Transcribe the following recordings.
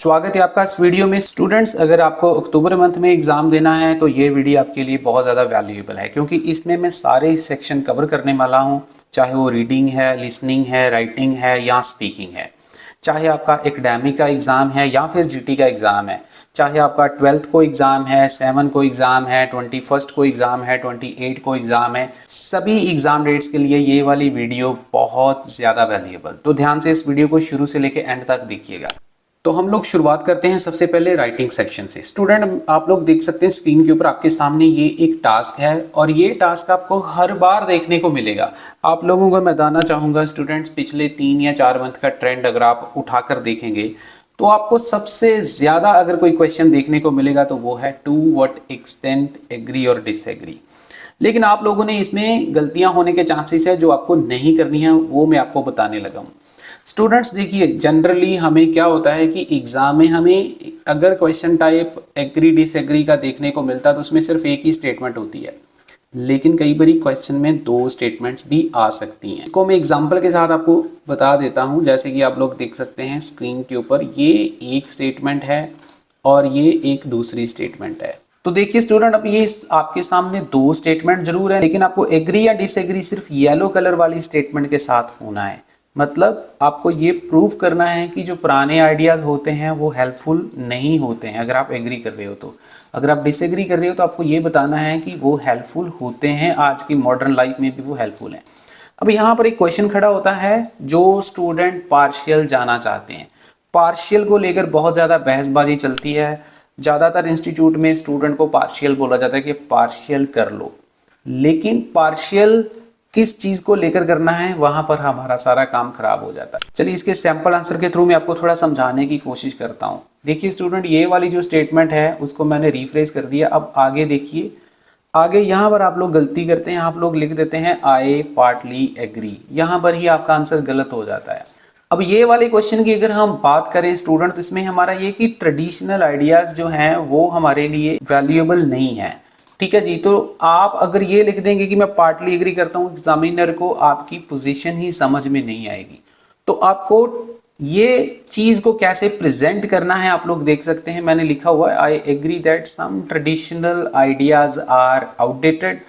स्वागत है आपका इस वीडियो में। स्टूडेंट्स, अगर आपको अक्टूबर मंथ में एग्जाम देना है तो ये वीडियो आपके लिए बहुत ज़्यादा वैल्यूएबल है, क्योंकि इसमें मैं सारे सेक्शन कवर करने वाला हूँ। चाहे वो रीडिंग है, लिसनिंग है, राइटिंग है या स्पीकिंग है, चाहे आपका एकेडमिक का एग्ज़ाम है या फिर जीटी का एग्ज़ाम है, चाहे आपका 12th को एग्ज़ाम है, 7 को एग्ज़ाम है, 21st को एग्ज़ाम है, 28 को एग्ज़ाम है, सभी एग्ज़ाम डेट्स के लिए ये वाली वीडियो बहुत ज़्यादा वैल्यूएबल। तो ध्यान से इस वीडियो को शुरू से लेकर एंड तक देखिएगा। तो हम लोग शुरुआत करते हैं सबसे पहले राइटिंग सेक्शन से। स्टूडेंट, आप लोग देख सकते हैं स्क्रीन के ऊपर आपके सामने ये एक टास्क है और ये टास्क आपको हर बार देखने को मिलेगा। आप लोगों को मैं बताना चाहूँगा स्टूडेंट्स, पिछले 3 या 4 मंथ का ट्रेंड अगर आप उठाकर देखेंगे तो आपको सबसे ज़्यादा अगर कोई क्वेश्चन देखने को मिलेगा तो वो है टू व्हाट एक्सटेंट एग्री और डिसएग्री। लेकिन आप लोगों ने इसमें गलतियां होने के चांसेस है जो आपको नहीं करनी है, वो मैं आपको बताने लगा हूँ। स्टूडेंट्स देखिए, जनरली हमें क्या होता है कि एग्जाम में हमें अगर क्वेश्चन टाइप एग्री डिसएग्री का देखने को मिलता है तो उसमें सिर्फ एक ही स्टेटमेंट होती है, लेकिन कई बारी क्वेश्चन में 2 स्टेटमेंट्स भी आ सकती हैं। इसको मैं एग्जांपल के साथ आपको बता देता हूं। जैसे कि आप लोग देख सकते हैं स्क्रीन के ऊपर, ये एक स्टेटमेंट है और ये एक दूसरी स्टेटमेंट है। तो देखिए स्टूडेंट, अब ये आपके सामने 2 स्टेटमेंट जरूर है, लेकिन आपको एग्री या डिसएग्री सिर्फ येलो कलर वाली स्टेटमेंट के साथ होना है। मतलब आपको ये प्रूव करना है कि जो पुराने आइडियाज़ होते हैं वो हेल्पफुल नहीं होते हैं अगर आप एग्री कर रहे हो तो। अगर आप डिसएग्री कर रहे हो तो आपको ये बताना है कि वो हेल्पफुल होते हैं, आज की मॉडर्न लाइफ में भी वो हेल्पफुल हैं। अब यहाँ पर एक क्वेश्चन खड़ा होता है, जो स्टूडेंट पार्शियल जाना चाहते हैं, पार्शियल को लेकर बहुत ज़्यादा बहसबाजी चलती है। ज़्यादातर इंस्टीट्यूट में स्टूडेंट को पार्शियल बोला जाता है कि पार्शियल कर लो, लेकिन पार्शियल किस चीज को लेकर करना है, वहां पर हमारा सारा काम खराब हो जाता है। चलिए इसके सैंपल आंसर के थ्रू मैं आपको थोड़ा समझाने की कोशिश करता हूं। देखिए स्टूडेंट, ये वाली जो स्टेटमेंट है उसको मैंने रिफ्रेश कर दिया। अब आगे देखिए, आगे यहाँ पर आप लोग गलती करते हैं, आप लोग लिख देते हैं आई पार्टली एग्री। यहाँ पर ही आपका आंसर गलत हो जाता है। अब ये वाले क्वेश्चन की अगर हम बात करें स्टूडेंट, तो इसमें हमारा ये कि ट्रेडिशनल आइडियाज जो हैं वो हमारे लिए वैल्यूएबल नहीं है। ठीक है जी। तो आप अगर ये लिख देंगे कि मैं पार्टली एग्री करता हूँ, एग्जामिनर को आपकी पोजीशन ही समझ में नहीं आएगी। तो आपको ये चीज को कैसे प्रेजेंट करना है आप लोग देख सकते हैं। मैंने लिखा हुआ है I agree that some traditional ideas are outdated,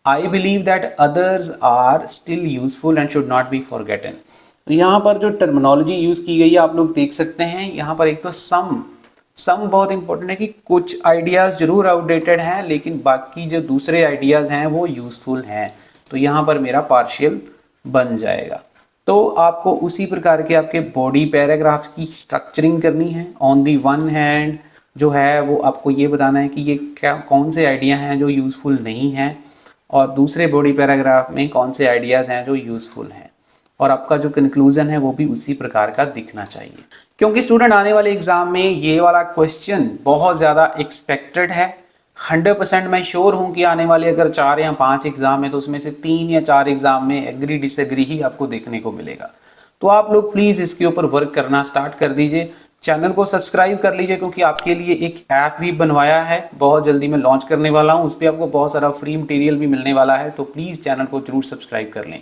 I believe that others are still useful and should not be forgotten. तो यहाँ पर जो टर्मिनोलॉजी यूज की गई है आप लोग देख सकते हैं। यहाँ पर एक तो सम बहुत इंपॉर्टेंट है कि कुछ आइडियाज़ जरूर आउटडेटेड हैं, लेकिन बाकी जो दूसरे आइडियाज़ हैं वो यूज़फुल हैं। तो यहाँ पर मेरा पार्शियल बन जाएगा। तो आपको उसी प्रकार के आपके बॉडी पैराग्राफ्स की स्ट्रक्चरिंग करनी है। ऑन दी वन हैंड जो है वो आपको ये बताना है कि ये क्या कौन से आइडिया हैं जो यूज़फुल नहीं हैं, और दूसरे बॉडी पैराग्राफ में कौन से आइडियाज़ हैं जो यूज़फुल हैं, और आपका जो कंक्लूजन है वो भी उसी प्रकार का दिखना चाहिए। क्योंकि स्टूडेंट आने वाले एग्जाम में ये वाला क्वेश्चन बहुत ज़्यादा एक्सपेक्टेड है। 100% मैं श्योर हूँ कि आने वाले अगर 4 या 5 एग्जाम है तो उसमें से 3 या 4 एग्जाम में एग्री डिसएग्री ही आपको देखने को मिलेगा। तो आप लोग प्लीज़ इसके ऊपर वर्क करना स्टार्ट कर दीजिए। चैनल को सब्सक्राइब कर लीजिए, क्योंकि आपके लिए एक ऐप भी बनवाया है, बहुत जल्दी मैं लॉन्च करने वाला हूँ। उस पर आपको बहुत सारा फ्री मटेरियल भी मिलने वाला है, तो प्लीज़ चैनल को जरूर सब्सक्राइब कर लें।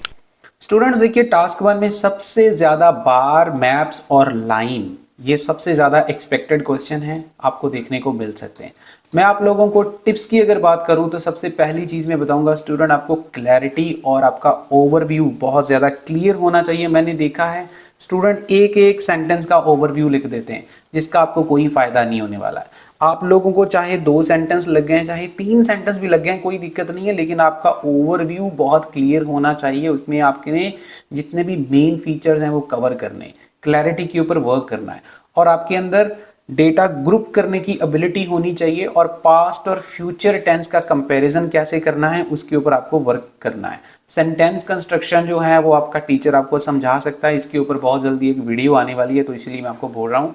स्टूडेंट्स देखिए, टास्क 1 में सबसे ज़्यादा बार, मैप्स और लाइन, ये सबसे ज़्यादा एक्सपेक्टेड क्वेश्चन है, आपको देखने को मिल सकते हैं। मैं आप लोगों को टिप्स की अगर बात करूं तो सबसे पहली चीज़ मैं बताऊंगा स्टूडेंट, आपको क्लैरिटी और आपका ओवरव्यू बहुत ज़्यादा क्लियर होना चाहिए। मैंने देखा है स्टूडेंट एक एक सेंटेंस का ओवरव्यू लिख देते हैं, जिसका आपको कोई फ़ायदा नहीं होने वाला है। आप लोगों को चाहे 2 सेंटेंस लग गए, चाहे 3 सेंटेंस भी लग गए, कोई दिक्कत नहीं है, लेकिन आपका ओवरव्यू बहुत क्लियर होना चाहिए। उसमें आपके जितने भी मेन फीचर्स हैं वो कवर करने, क्लैरिटी के ऊपर वर्क करना है, और आपके अंदर डेटा ग्रुप करने की एबिलिटी होनी चाहिए, और पास्ट और फ्यूचर टेंस का कंपैरिजन कैसे करना है उसके ऊपर आपको वर्क करना है। सेंटेंस कंस्ट्रक्शन जो है वो आपका टीचर आपको समझा सकता है। इसके ऊपर बहुत जल्दी एक वीडियो आने वाली है, तो इसलिए मैं आपको बोल रहा हूँ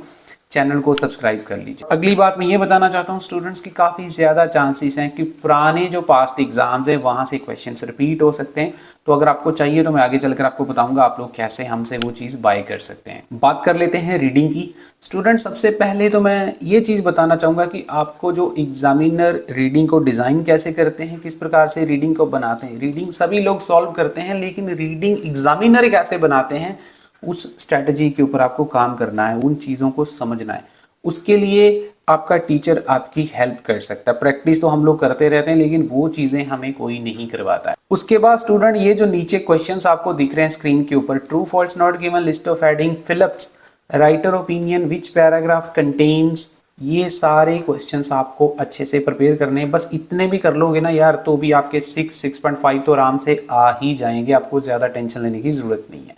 चैनल को सब्सक्राइब कर लीजिए। अगली बात मैं ये बताना चाहता हूँ स्टूडेंट्स की काफ़ी ज़्यादा चांसेस हैं कि पुराने जो पास्ट एग्जाम्स हैं वहाँ से क्वेश्चंस रिपीट हो सकते हैं। तो अगर आपको चाहिए तो मैं आगे चलकर आपको बताऊंगा आप लोग कैसे हमसे वो चीज़ बाय कर सकते हैं। बात कर लेते हैं रीडिंग की। स्टूडेंट सबसे पहले तो मैं ये चीज़ बताना चाहूँगा कि आपको जो एग्जामिनर रीडिंग को डिज़ाइन कैसे करते हैं, किस प्रकार से रीडिंग को बनाते हैं। रीडिंग सभी लोग सॉल्व करते हैं, लेकिन रीडिंग एग्जामिनर कैसे बनाते हैं उस स्ट्रैटेजी के ऊपर आपको काम करना है, उन चीज़ों को समझना है। उसके लिए आपका टीचर आपकी हेल्प कर सकता है। प्रैक्टिस तो हम लोग करते रहते हैं, लेकिन वो चीज़ें हमें कोई नहीं करवाता है। उसके बाद स्टूडेंट, ये जो नीचे क्वेश्चंस आपको दिख रहे हैं स्क्रीन के ऊपर, true false not given, list of heading, fill ups, writer opinion, which paragraph contains, ये सारे क्वेश्चंस आपको अच्छे से प्रिपेयर करने हैं। बस इतने भी कर लोगे ना यार, तो भी आपके 6.5 तो आराम से आ ही जाएंगे, आपको ज़्यादा टेंशन लेने की ज़रूरत नहीं है।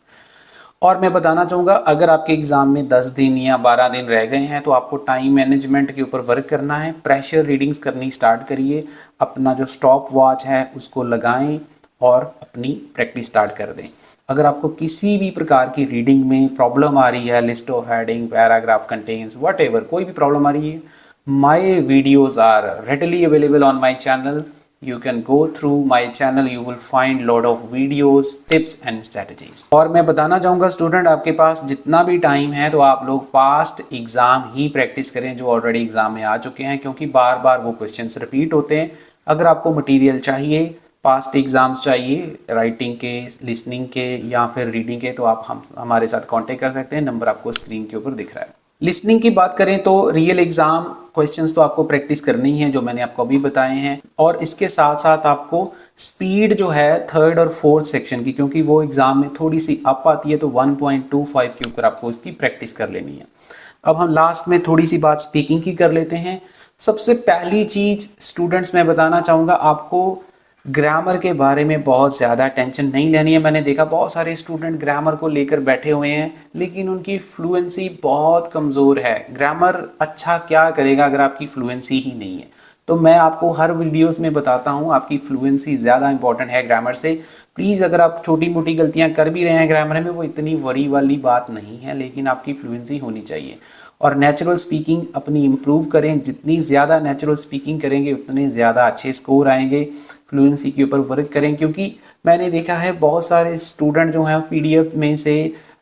और मैं बताना चाहूँगा, अगर आपके एग्ज़ाम में 10 दिन या 12 दिन रह गए हैं तो आपको टाइम मैनेजमेंट के ऊपर वर्क करना है। प्रेशर रीडिंग्स करनी स्टार्ट करिए, अपना जो स्टॉप वॉच है उसको लगाएं और अपनी प्रैक्टिस स्टार्ट कर दें। अगर आपको किसी भी प्रकार की रीडिंग में प्रॉब्लम आ रही है, list of heading, paragraph contains, whatever कोई भी प्रॉब्लम आ रही है, my videos are readily available on my channel. You can go through my channel, you will find lot of videos, tips and strategies. और मैं बताना चाहूँगा स्टूडेंट, आपके पास जितना भी टाइम है तो आप लोग पास्ट एग्ज़ाम ही प्रैक्टिस करें जो ऑलरेडी एग्ज़ाम में आ चुके हैं, क्योंकि बार बार वो क्वेश्चंस रिपीट होते हैं। अगर आपको मटेरियल चाहिए, पास्ट एग्ज़ाम्स चाहिए, राइटिंग के, लिसनिंग के या फिर रीडिंग के, तो आप हमारे साथ कांटेक्ट कर सकते हैं। नंबर आपको स्क्रीन के ऊपर दिख रहा है। लिसनिंग की बात करें तो रियल एग्ज़ाम क्वेश्चंस तो आपको प्रैक्टिस करनी है, जो मैंने आपको अभी बताए हैं, और इसके साथ साथ आपको स्पीड जो है 3rd और 4th सेक्शन की, क्योंकि वो एग्ज़ाम में थोड़ी सी अप आती है, तो 1.25 के ऊपर आपको इसकी प्रैक्टिस कर लेनी है। अब हम लास्ट में थोड़ी सी बात स्पीकिंग की कर लेते हैं। सबसे पहली चीज़ स्टूडेंट्स मैं बताना चाहूँगा, आपको ग्रामर के बारे में बहुत ज़्यादा टेंशन नहीं लेनी है। मैंने देखा बहुत सारे स्टूडेंट ग्रामर को लेकर बैठे हुए हैं, लेकिन उनकी फ्लुएंसी बहुत कमज़ोर है। ग्रामर अच्छा क्या करेगा अगर आपकी फ्लुएंसी ही नहीं है? तो मैं आपको हर वीडियोस में बताता हूँ, आपकी फ्लुएंसी ज़्यादा इंपॉर्टेंट है ग्रामर से। प्लीज़, अगर आप छोटी मोटी गलतियाँ कर भी रहे हैं ग्रामर में, वो इतनी वरी वाली बात नहीं है, लेकिन आपकी फ्लुएंसी होनी चाहिए। और नेचुरल स्पीकिंग अपनी इम्प्रूव करें। जितनी ज़्यादा नेचुरल स्पीकिंग करेंगे उतने ज़्यादा अच्छे स्कोर आएंगे। फ्लुएंसी के ऊपर वर्क करें, क्योंकि मैंने देखा है बहुत सारे स्टूडेंट जो हैं पीडीएफ में से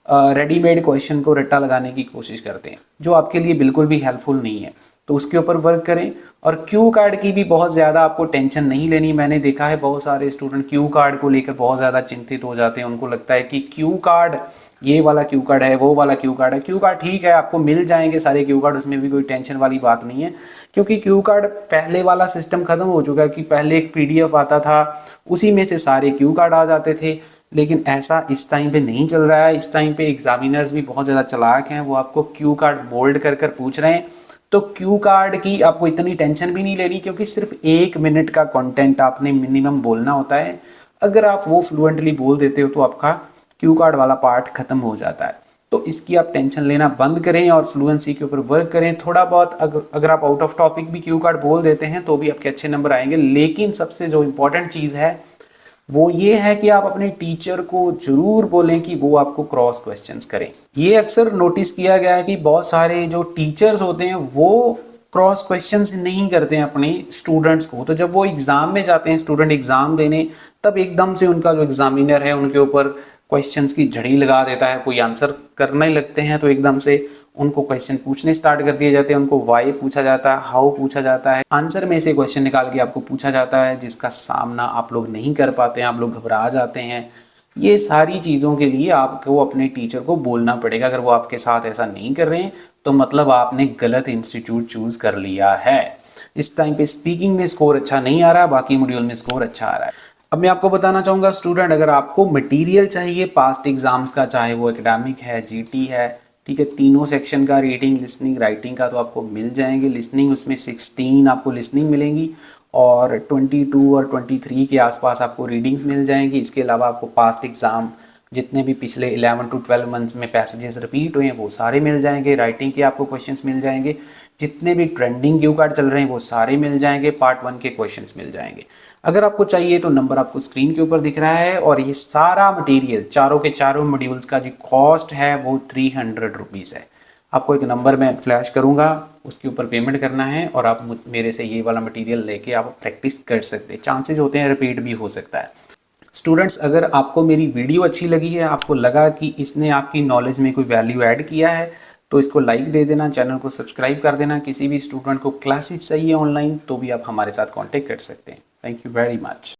रेडीमेड क्वेश्चन को रट्टा लगाने की कोशिश करते हैं, जो आपके लिए बिल्कुल भी हेल्पफुल नहीं है। तो उसके ऊपर वर्क करें। और क्यू कार्ड की भी बहुत ज़्यादा आपको टेंशन नहीं लेनी। मैंने देखा है बहुत सारे स्टूडेंट क्यू कार्ड को लेकर बहुत ज़्यादा चिंतित हो जाते हैं। उनको लगता है कि क्यू कार्ड, ये वाला क्यू कार्ड है, वो वाला क्यू कार्ड है। क्यू कार्ड ठीक है, आपको मिल जाएंगे सारे क्यू कार्ड, उसमें भी कोई टेंशन वाली बात नहीं है, क्योंकि क्यू कार्ड पहले वाला सिस्टम ख़त्म हो चुका है कि पहले एक पीडीएफ आता था, उसी में से सारे क्यू कार्ड आ जाते थे। लेकिन ऐसा इस टाइम पे नहीं चल रहा है। इस टाइम पे एग्जामिनर्स भी बहुत ज़्यादा चालाक हैं, वो आपको क्यू कार्ड बोल्ड कर कर पूछ रहे हैं। तो क्यू कार्ड की आपको इतनी टेंशन भी नहीं लेनी, क्योंकि सिर्फ 1 मिनट का कंटेंट आपने मिनिमम बोलना होता है। अगर आप वो फ्लुएंटली बोल देते हो तो आपका क्यू कार्ड वाला पार्ट खत्म हो जाता है। तो इसकी आप टेंशन लेना बंद करें और फ्लुएंसी के ऊपर वर्क करें। थोड़ा बहुत अगर आप आउट ऑफ टॉपिक भी क्यू कार्ड बोल देते हैं तो भी आपके अच्छे नंबर आएंगे। लेकिन सबसे जो इम्पोर्टेंट चीज़ है वो ये है कि आप अपने टीचर को जरूर बोलें कि वो आपको क्रॉस क्वेश्चंस करें। ये अक्सर नोटिस किया गया है कि बहुत सारे जो टीचर्स होते हैं वो क्रॉस क्वेश्चंस नहीं करते हैं अपने स्टूडेंट्स को। तो जब वो एग्ज़ाम में जाते हैं स्टूडेंट एग्ज़ाम देने, तब एकदम से उनका जो एग्जामिनर है उनके ऊपर क्वेश्चंस की झड़ी लगा देता है। कोई आंसर करने लगते हैं तो एकदम से उनको क्वेश्चन पूछने स्टार्ट कर दिए जाते हैं। उनको वाई पूछा जाता है, हाउ पूछा जाता है, आंसर में से क्वेश्चन निकाल के आपको पूछा जाता है, जिसका सामना आप लोग नहीं कर पाते हैं, आप लोग घबरा जाते हैं। ये सारी चीज़ों के लिए आपको अपने टीचर को बोलना पड़ेगा। अगर वो आपके साथ ऐसा नहीं कर रहे हैं तो मतलब आपने गलत इंस्टीट्यूट चूज़ कर लिया है। इस टाइम पे स्पीकिंग में स्कोर अच्छा नहीं आ रहा, बाकी मॉड्यूल में स्कोर अच्छा आ रहा है। अब मैं आपको बताना चाहूँगा स्टूडेंट, अगर आपको मटेरियल चाहिए पास्ट एग्जाम्स का, चाहे वो एकेडमिक है, जीटी है, ठीक है, तीनों सेक्शन का, रीडिंग, लिसनिंग, राइटिंग का, तो आपको मिल जाएंगे। लिसनिंग उसमें 16 आपको लिसनिंग मिलेंगी और 22 और 23 के आसपास आपको रीडिंग्स मिल जाएंगी। इसके अलावा आपको पास्ट एग्ज़ाम जितने भी पिछले 11 to 12 मंथ्स में पैसेजेस रिपीट हुए हैं वो सारे मिल जाएंगे। राइटिंग के आपको क्वेश्चंस मिल जाएंगे। जितने भी ट्रेंडिंग क्यू कार्ड चल रहे हैं वो सारे मिल जाएंगे। पार्ट 1 के क्वेश्चंस मिल जाएंगे। अगर आपको चाहिए तो नंबर आपको स्क्रीन के ऊपर दिख रहा है। और ये सारा मटेरियल चारों के चारों मॉड्यूल्स का जो कॉस्ट है वो 300 रुपीज़ है। आपको एक नंबर में फ्लैश करूंगा, उसके ऊपर पेमेंट करना है और आप मेरे से ये वाला मटेरियल लेके आप प्रैक्टिस कर सकते हैं। चांसेस होते हैं रिपीट भी हो सकता है। स्टूडेंट्स, अगर आपको मेरी वीडियो अच्छी लगी है, आपको लगा कि इसने आपकी नॉलेज में कोई वैल्यू ऐड किया है, तो इसको लाइक दे देना, चैनल को सब्सक्राइब कर देना। किसी भी स्टूडेंट को क्लासेस चाहिए ऑनलाइन तो भी आप हमारे साथ कांटेक्ट कर सकते हैं। Thank you very much.